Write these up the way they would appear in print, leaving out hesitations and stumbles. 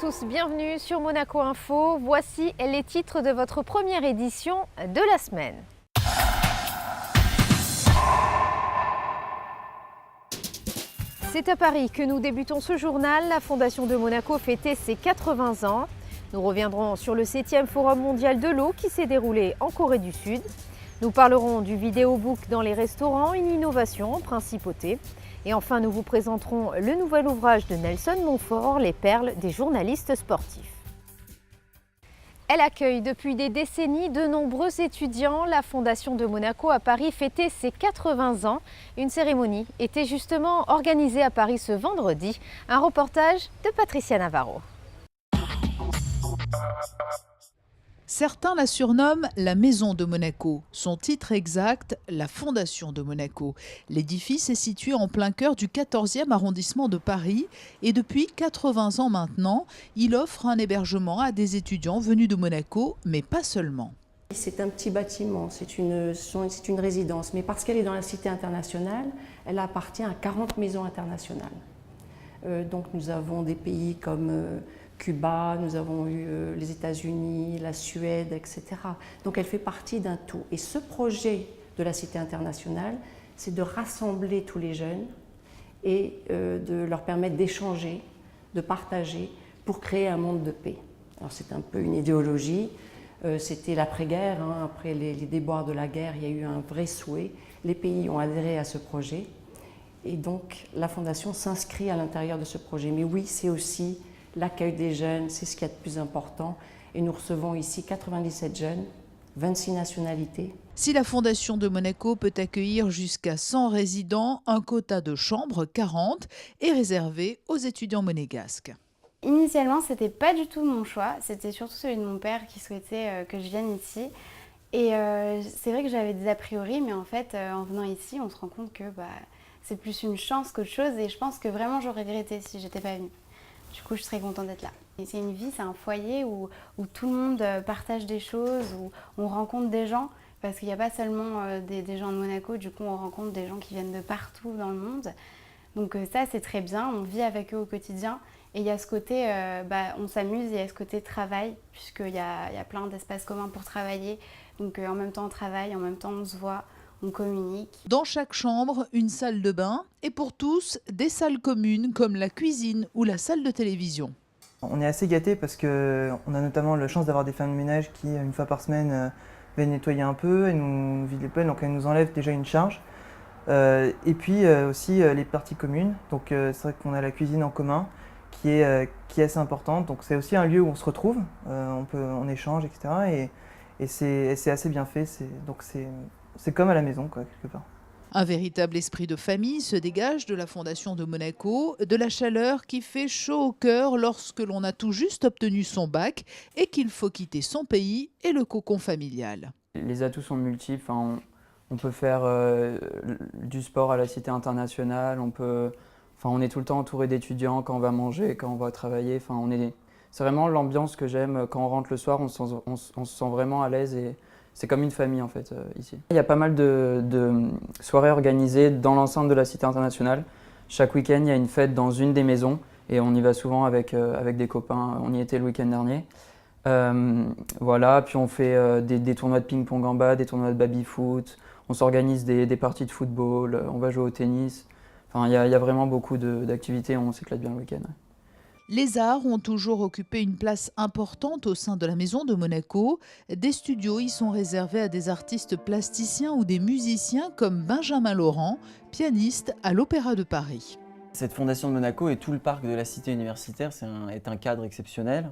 tous, bienvenue sur Monaco Info. Voici les titres de votre première édition de la semaine. C'est à Paris que nous débutons ce journal. La Fondation de Monaco fêtait ses 80 ans. Nous reviendrons sur le 7e Forum mondial de l'eau qui s'est déroulé en Corée du Sud. Nous parlerons du vidéobook dans les restaurants, une innovation en principauté. Et enfin, nous vous présenterons le nouvel ouvrage de Nelson Montfort, Les perles des journalistes sportifs. Elle accueille depuis des décennies de nombreux étudiants. La Fondation de Monaco à Paris fêtait ses 80 ans. Une cérémonie était justement organisée à Paris ce vendredi. Un reportage de Patricia Navarro. Certains la surnomment la Maison de Monaco. Son titre exact, la Fondation de Monaco. L'édifice est situé en plein cœur du 14e arrondissement de Paris et depuis 80 ans maintenant, il offre un hébergement à des étudiants venus de Monaco, mais pas seulement. C'est un petit bâtiment, c'est une résidence, mais parce qu'elle est dans la cité internationale, elle appartient à 40 maisons internationales. Donc nous avons des pays comme Cuba, nous avons eu les États-Unis, la Suède, etc. Donc elle fait partie d'un tout. Et ce projet de la Cité internationale, c'est de rassembler tous les jeunes et de leur permettre d'échanger, de partager pour créer un monde de paix. Alors c'est un peu une idéologie, c'était l'après-guerre, hein. Après les déboires de la guerre, il y a eu un vrai souhait. Les pays ont adhéré à ce projet et donc la Fondation s'inscrit à l'intérieur de ce projet. Mais oui, c'est aussi l'accueil des jeunes, c'est ce qu'il y a de plus important. Et nous recevons ici 97 jeunes, 26 nationalités. Si la Fondation de Monaco peut accueillir jusqu'à 100 résidents, un quota de chambres, 40, est réservé aux étudiants monégasques. Initialement, c'était pas du tout mon choix, c'était surtout celui de mon père qui souhaitait que je vienne ici. Et c'est vrai que j'avais des a priori, mais en fait, en venant ici, on se rend compte que c'est plus une chance qu'autre chose. Et je pense que vraiment, j'aurais regretté si j'étais pas venue. Du coup, je serais contente d'être là. Et c'est une vie, c'est un foyer où tout le monde partage des choses, où on rencontre des gens, parce qu'il n'y a pas seulement des gens de Monaco, du coup on rencontre des gens qui viennent de partout dans le monde. Donc ça, c'est très bien, on vit avec eux au quotidien. Et il y a ce côté, on s'amuse, il y a ce côté travail, puisqu'il y a plein d'espaces communs pour travailler. Donc en même temps on travaille, en même temps on se voit. On communique. Dans chaque chambre, une salle de bain et pour tous, des salles communes comme la cuisine ou la salle de télévision. On est assez gâtés parce qu'on a notamment la chance d'avoir des femmes de ménage qui, une fois par semaine, viennent nettoyer un peu et nous vident les poubelles, donc elles nous enlèvent déjà une charge. Et puis aussi les parties communes, donc c'est vrai qu'on a la cuisine en commun qui est assez importante, donc c'est aussi un lieu où on se retrouve, on échange, etc. Et c'est assez bien fait, donc c'est comme à la maison, quoi, quelque part. Un véritable esprit de famille se dégage de la Fondation de Monaco, de la chaleur qui fait chaud au cœur lorsque l'on a tout juste obtenu son bac et qu'il faut quitter son pays et le cocon familial. Les atouts sont multiples, on peut faire du sport à la Cité internationale, on est tout le temps entouré d'étudiants quand on va manger, quand on va travailler. C'est vraiment l'ambiance que j'aime. Quand on rentre le soir, on se sent vraiment à l'aise et c'est comme une famille en fait ici. Il y a pas mal de soirées organisées dans l'enceinte de la Cité internationale. Chaque week-end, il y a une fête dans une des maisons et on y va souvent avec des copains. On y était le week-end dernier. Voilà, puis on fait des tournois de ping-pong en bas, des tournois de baby-foot. On s'organise des parties de football, on va jouer au tennis. Il y a vraiment beaucoup d'activités, on s'éclate bien le week-end. Les arts ont toujours occupé une place importante au sein de la Maison de Monaco. Des studios y sont réservés à des artistes plasticiens ou des musiciens comme Benjamin Laurent, pianiste à l'Opéra de Paris. Cette Fondation de Monaco et tout le parc de la cité universitaire est un cadre exceptionnel.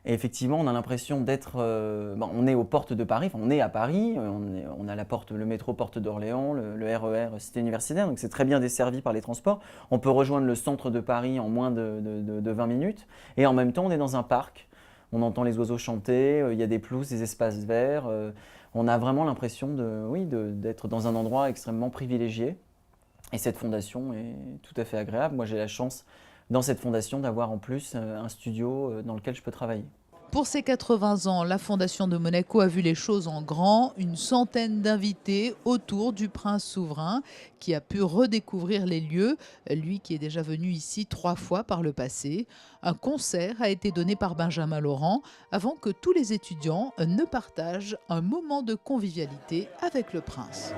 Et effectivement, on a l'impression d'être... on est aux portes de Paris, on est à Paris, on a le métro Porte d'Orléans, le RER Cité universitaire, donc c'est très bien desservi par les transports. On peut rejoindre le centre de Paris en moins de 20 minutes. Et en même temps, on est dans un parc, on entend les oiseaux chanter, il y a des pelouses, des espaces verts. On a vraiment l'impression d'être dans un endroit extrêmement privilégié. Et cette fondation est tout à fait agréable. Moi, j'ai la chance dans cette fondation d'avoir en plus un studio dans lequel je peux travailler. Pour ses 80 ans, la Fondation de Monaco a vu les choses en grand. Une centaine d'invités autour du prince souverain qui a pu redécouvrir les lieux, lui qui est déjà venu ici 3 fois par le passé. Un concert a été donné par Benjamin Laurent avant que tous les étudiants ne partagent un moment de convivialité avec le prince.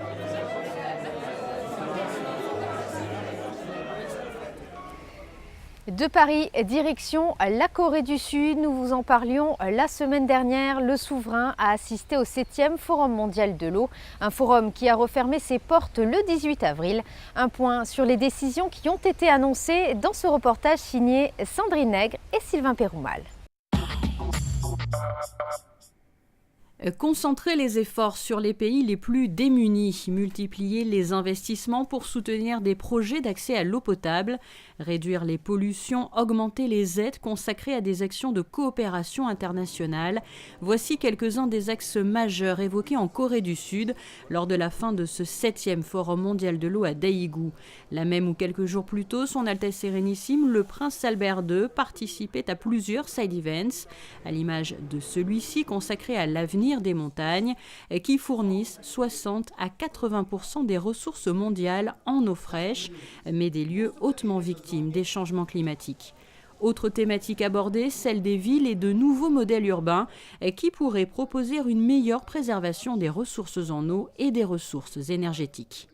De Paris, direction la Corée du Sud. Nous vous en parlions la semaine dernière. Le souverain a assisté au 7e Forum mondial de l'eau, un forum qui a refermé ses portes le 18 avril. Un point sur les décisions qui ont été annoncées dans ce reportage signé Sandrine Nègre et Sylvain Péroumal. Concentrer les efforts sur les pays les plus démunis, multiplier les investissements pour soutenir des projets d'accès à l'eau potable, réduire les pollutions, augmenter les aides consacrées à des actions de coopération internationale. Voici quelques-uns des axes majeurs évoqués en Corée du Sud lors de la fin de ce 7e Forum mondial de l'eau à Daegu. La même où quelques jours plus tôt, Son Altesse Sérénissime, le prince Albert II, participait à plusieurs side events, à l'image de celui-ci consacré à l'avenir des montagnes, qui fournissent 60 à 80% des ressources mondiales en eau fraîche, mais des lieux hautement victimes des changements climatiques. Autre thématique abordée, celle des villes et de nouveaux modèles urbains qui pourraient proposer une meilleure préservation des ressources en eau et des ressources énergétiques.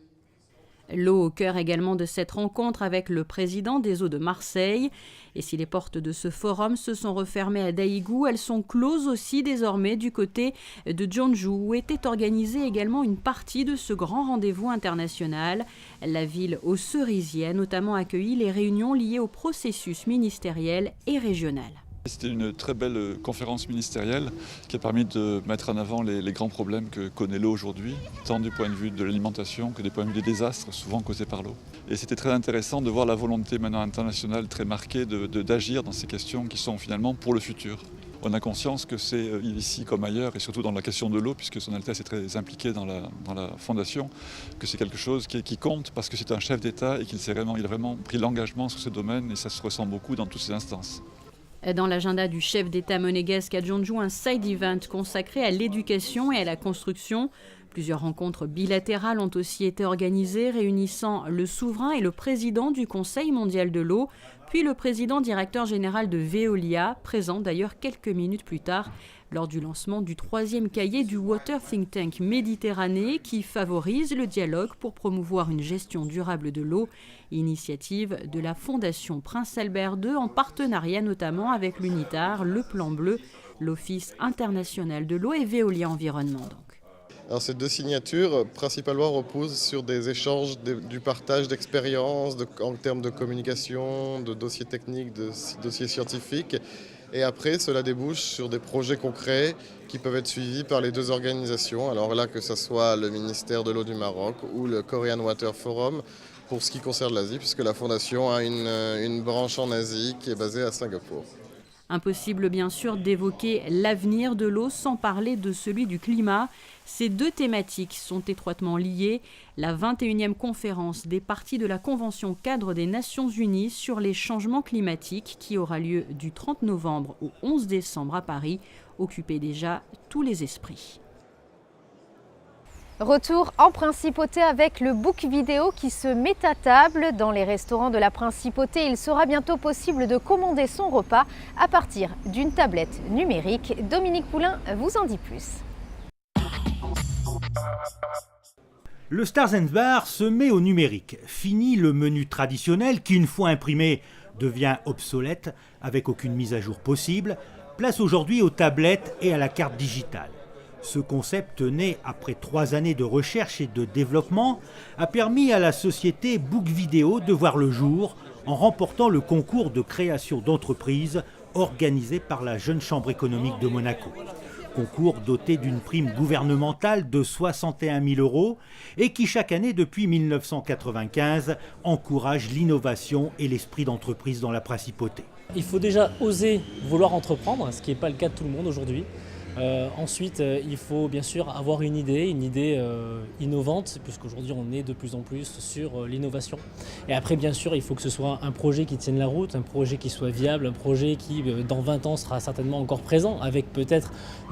L'eau au cœur également de cette rencontre avec le président des Eaux de Marseille. Et si les portes de ce forum se sont refermées à Daegu, elles sont closes aussi désormais du côté de Jeonju, où était organisée également une partie de ce grand rendez-vous international. La ville aux cerisiers a notamment accueilli les réunions liées au processus ministériel et régional. C'était une très belle conférence ministérielle qui a permis de mettre en avant les grands problèmes que connaît l'eau aujourd'hui, tant du point de vue de l'alimentation que du point de vue des désastres souvent causés par l'eau. Et c'était très intéressant de voir la volonté maintenant internationale très marquée d'agir dans ces questions qui sont finalement pour le futur. On a conscience que c'est ici comme ailleurs, et surtout dans la question de l'eau, puisque Son Altesse est très impliqué dans la fondation, que c'est quelque chose qui compte parce que c'est un chef d'État et qu'il a vraiment pris l'engagement sur ce domaine, et ça se ressent beaucoup dans toutes ces instances. Dans l'agenda du chef d'État monégasque à Jeonju, un side event consacré à l'éducation et à la construction. Plusieurs rencontres bilatérales ont aussi été organisées, réunissant le souverain et le président du Conseil mondial de l'eau, puis le président directeur général de Veolia, présent d'ailleurs quelques minutes plus tard, lors du lancement du 3e cahier du Water Think Tank Méditerranée qui favorise le dialogue pour promouvoir une gestion durable de l'eau, initiative de la Fondation Prince Albert II en partenariat notamment avec l'UNITAR, le Plan Bleu, l'Office international de l'eau et Veolia Environnement. Alors ces 2 signatures principalement reposent sur des échanges, du partage d'expériences en termes de communication, de dossiers techniques, de dossiers scientifiques. Et après, cela débouche sur des projets concrets qui peuvent être suivis par les 2 organisations. Alors là, que ce soit le ministère de l'eau du Maroc ou le Korean Water Forum pour ce qui concerne l'Asie, puisque la Fondation a une branche en Asie qui est basée à Singapour. Impossible bien sûr d'évoquer l'avenir de l'eau sans parler de celui du climat. Ces 2 thématiques sont étroitement liées. La 21e conférence des parties de la Convention cadre des Nations Unies sur les changements climatiques qui aura lieu du 30 novembre au 11 décembre à Paris occupait déjà tous les esprits. Retour en Principauté avec le book vidéo qui se met à table. Dans les restaurants de la Principauté, il sera bientôt possible de commander son repas à partir d'une tablette numérique. Dominique Poulain vous en dit plus. Le Stars & Bars se met au numérique. Fini le menu traditionnel qui, une fois imprimé, devient obsolète avec aucune mise à jour possible. Place aujourd'hui aux tablettes et à la carte digitale. Ce concept, né après 3 années de recherche et de développement, a permis à la société Book Vidéo de voir le jour en remportant le concours de création d'entreprise organisé par la Jeune Chambre économique de Monaco. Concours doté d'une prime gouvernementale de 61 000 € et qui chaque année depuis 1995 encourage l'innovation et l'esprit d'entreprise dans la Principauté. Il faut déjà oser vouloir entreprendre, ce qui n'est pas le cas de tout le monde aujourd'hui. Ensuite, il faut bien sûr avoir une idée innovante, puisqu'aujourd'hui on est de plus en plus sur l'innovation. Et après, bien sûr, il faut que ce soit un projet qui tienne la route, un projet qui soit viable, un projet qui, dans 20 ans, sera certainement encore présent, avec peut-être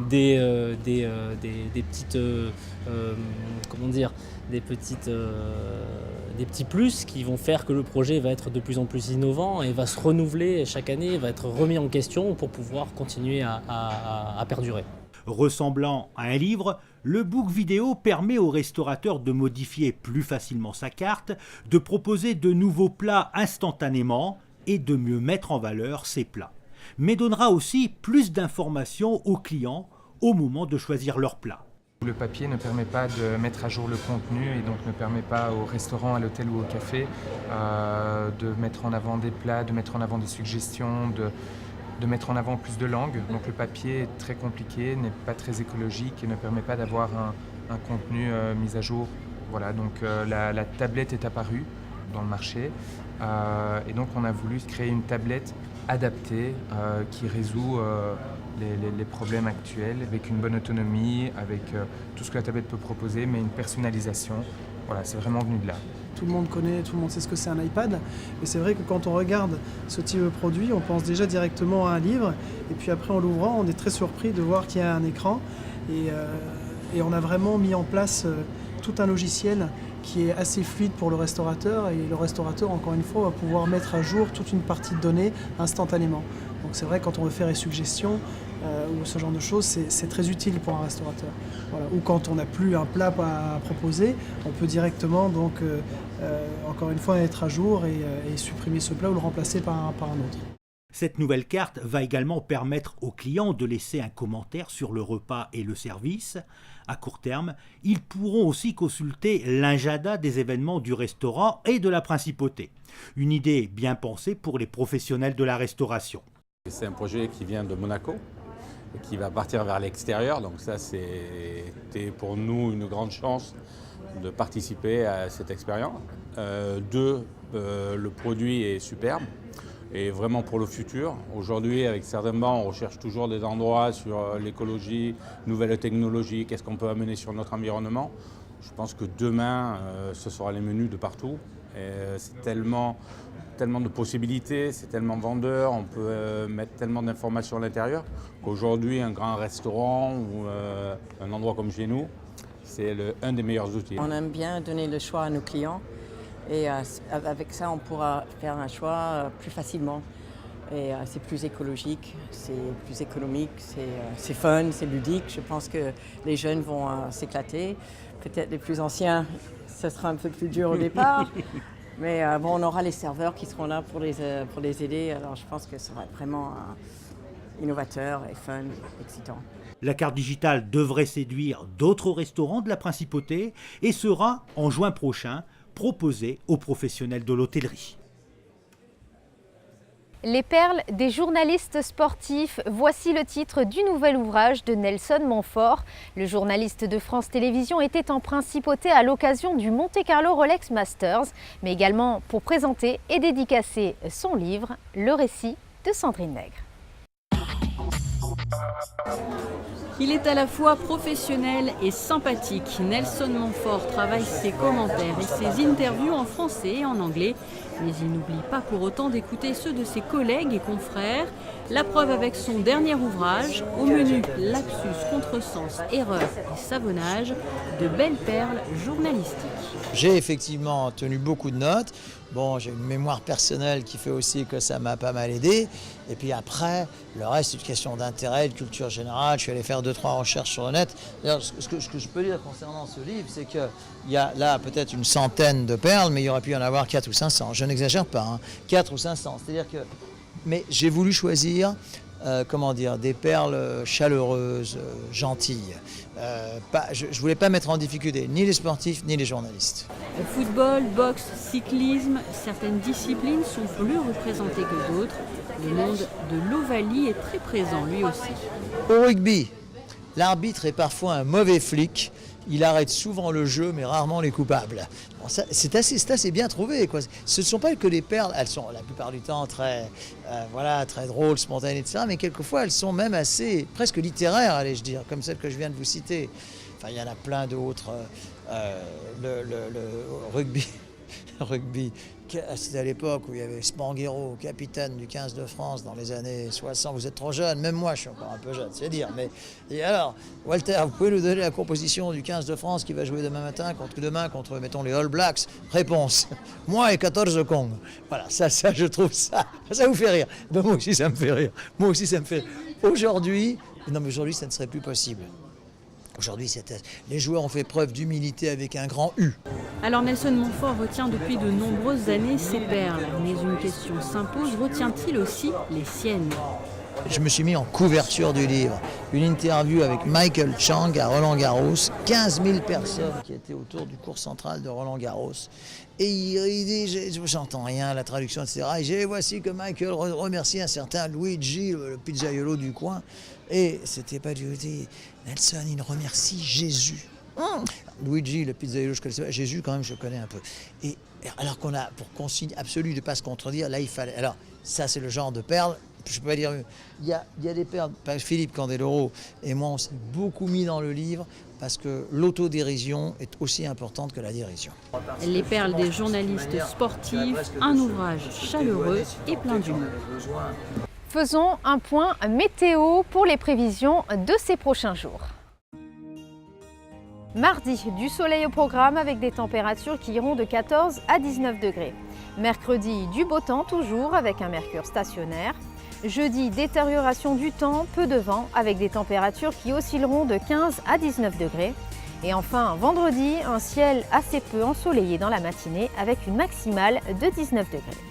des petites, des petits plus qui vont faire que le projet va être de plus en plus innovant et va se renouveler chaque année, va être remis en question pour pouvoir continuer à perdurer. Ressemblant à un livre, le book vidéo permet au restaurateur de modifier plus facilement sa carte, de proposer de nouveaux plats instantanément et de mieux mettre en valeur ses plats. Mais donnera aussi plus d'informations aux clients au moment de choisir leur plat. Le papier ne permet pas de mettre à jour le contenu et donc ne permet pas au restaurant, à l'hôtel ou au café de mettre en avant des plats, de mettre en avant des suggestions, de mettre en avant plus de langues. Donc le papier est très compliqué, n'est pas très écologique et ne permet pas d'avoir un contenu mis à jour. Voilà, donc la tablette est apparue dans le marché et donc on a voulu créer une tablette adaptée qui résout les problèmes actuels avec une bonne autonomie, avec tout ce que la tablette peut proposer, mais une personnalisation. Voilà, c'est vraiment venu de là. Tout le monde connaît, tout le monde sait ce que c'est un iPad. Et c'est vrai que quand on regarde ce type de produit, on pense déjà directement à un livre. Et puis après, en l'ouvrant, on est très surpris de voir qu'il y a un écran. Et on a vraiment mis en place tout un logiciel qui est assez fluide pour le restaurateur. Et le restaurateur, encore une fois, va pouvoir mettre à jour toute une partie de données instantanément. Donc c'est vrai, quand on veut faire des suggestions ou ce genre de choses, c'est très utile pour un restaurateur. Voilà. Ou quand on n'a plus un plat à proposer, on peut directement, donc, encore une fois, être à jour et supprimer ce plat ou le remplacer par un autre. Cette nouvelle carte va également permettre aux clients de laisser un commentaire sur le repas et le service. À court terme, ils pourront aussi consulter l'agenda des événements du restaurant et de la principauté. Une idée bien pensée pour les professionnels de la restauration. C'est un projet qui vient de Monaco et qui va partir vers l'extérieur. Donc ça, c'était pour nous une grande chance de participer à cette expérience. Le produit est superbe. Et vraiment pour le futur. Aujourd'hui, avec certains bancs, on recherche toujours des endroits sur l'écologie, nouvelles technologies, qu'est-ce qu'on peut amener sur notre environnement. Je pense que demain, ce sera les menus de partout. C'est tellement de possibilités, c'est tellement vendeur, on peut mettre tellement d'informations à l'intérieur qu'aujourd'hui, un grand restaurant ou un endroit comme chez nous, c'est un des meilleurs outils. On aime bien donner le choix à nos clients. Et avec ça, on pourra faire un choix plus facilement. Et c'est plus écologique, c'est plus économique, c'est fun, c'est ludique. Je pense que les jeunes vont s'éclater. Peut-être les plus anciens, ça sera un peu plus dur au départ. Mais bon, on aura les serveurs qui seront là pour les aider. Alors je pense que ça va être vraiment innovateur et fun, excitant. La carte digitale devrait séduire d'autres restaurants de la Principauté et sera, en juin prochain, proposée aux professionnels de l'hôtellerie. Les perles des journalistes sportifs, voici le titre du nouvel ouvrage de Nelson Montfort. Le journaliste de France Télévisions était en Principauté à l'occasion du Monte Carlo Rolex Masters, mais également pour présenter et dédicacer son livre, Le récit de Sandrine Nègre. Il est à la fois professionnel et sympathique. Nelson Montfort travaille ses commentaires et ses interviews en français et en anglais. Mais il n'oublie pas pour autant d'écouter ceux de ses collègues et confrères. La preuve avec son dernier ouvrage, au menu lapsus, contresens, erreurs et savonnage, de belles perles journalistiques. J'ai effectivement tenu beaucoup de notes. Bon, j'ai une mémoire personnelle qui fait aussi que ça m'a pas mal aidé. Et puis après, le reste, c'est une question d'intérêt, de culture générale. Je suis allé faire 2-3 recherches sur le net. D'ailleurs, ce que je peux dire concernant ce livre, c'est qu'il y a là peut-être une centaine de perles, mais il y aurait pu y en avoir 4 ou 500. Je n'exagère pas, hein, 4 ou 500. C'est-à-dire que... Mais j'ai voulu choisir, des perles chaleureuses, gentilles. Je ne voulais pas mettre en difficulté ni les sportifs ni les journalistes. Football, boxe, cyclisme, certaines disciplines sont plus représentées que d'autres. Le monde de l'Ovalie est très présent lui aussi. Au rugby, l'arbitre est parfois un mauvais flic il arrête souvent le jeu, mais rarement les coupables. Bon, c'est assez bien trouvé, quoi. Ce ne sont pas que les perles, elles sont la plupart du temps très drôles, spontanées, etc. Mais quelquefois, elles sont même assez, presque littéraires, allais-je dire, comme celle que je viens de vous citer. Enfin, il y en a plein d'autres. Le rugby. Rugby, c'était à l'époque où il y avait Spanghero, capitaine du 15 de France dans les années 60. Vous êtes trop jeune, même moi je suis encore un peu jeune, c'est dire. Mais et alors, Walter, vous pouvez nous donner la composition du 15 de France qui va jouer demain matin contre mettons, les All Blacks? Réponse, moi et 14 Kong. Voilà, ça je trouve ça vous fait rire. Ben, moi aussi ça me fait rire. Moi aussi ça me fait rire. Aujourd'hui, ça ne serait plus possible. Aujourd'hui, les joueurs ont fait preuve d'humilité avec un grand U. Alors Nelson Montfort retient depuis de nombreuses années ses perles, mais une question s'impose, retient-il aussi les siennes? Je me suis mis en couverture du livre, une interview avec Michael Chang à Roland-Garros, 15 000 personnes qui étaient autour du cours central de Roland-Garros. Et il dit, j'entends rien, la traduction, etc. Et j'ai voici que Michael remercie un certain Luigi, le pizzaiolo du coin. Et c'était pas du tout. Nelson, il remercie Jésus. Luigi, le pizzaiolo, je connaissais pas. Jésus, quand même, je connais un peu. Et alors qu'on a, pour consigne absolue de ne pas se contredire, là, il fallait. Alors, ça, c'est le genre de perles. Je peux pas dire. Il y a des perles. Philippe Candeloro et moi, on s'est beaucoup mis dans le livre parce que l'autodérision est aussi importante que la dérision. Les perles des journalistes sportifs, un ouvrage chaleureux et plein d'humour. Faisons un point météo pour les prévisions de ces prochains jours. Mardi, du soleil au programme avec des températures qui iront de 14 à 19 degrés. Mercredi, du beau temps toujours avec un mercure stationnaire. Jeudi, détérioration du temps, peu de vent avec des températures qui oscilleront de 15 à 19 degrés. Et enfin, vendredi, un ciel assez peu ensoleillé dans la matinée avec une maximale de 19 degrés.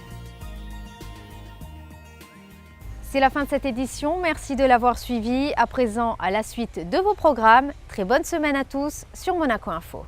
C'est la fin de cette édition, merci de l'avoir suivi. À présent, à la suite de vos programmes, très bonne semaine à tous sur Monaco Info.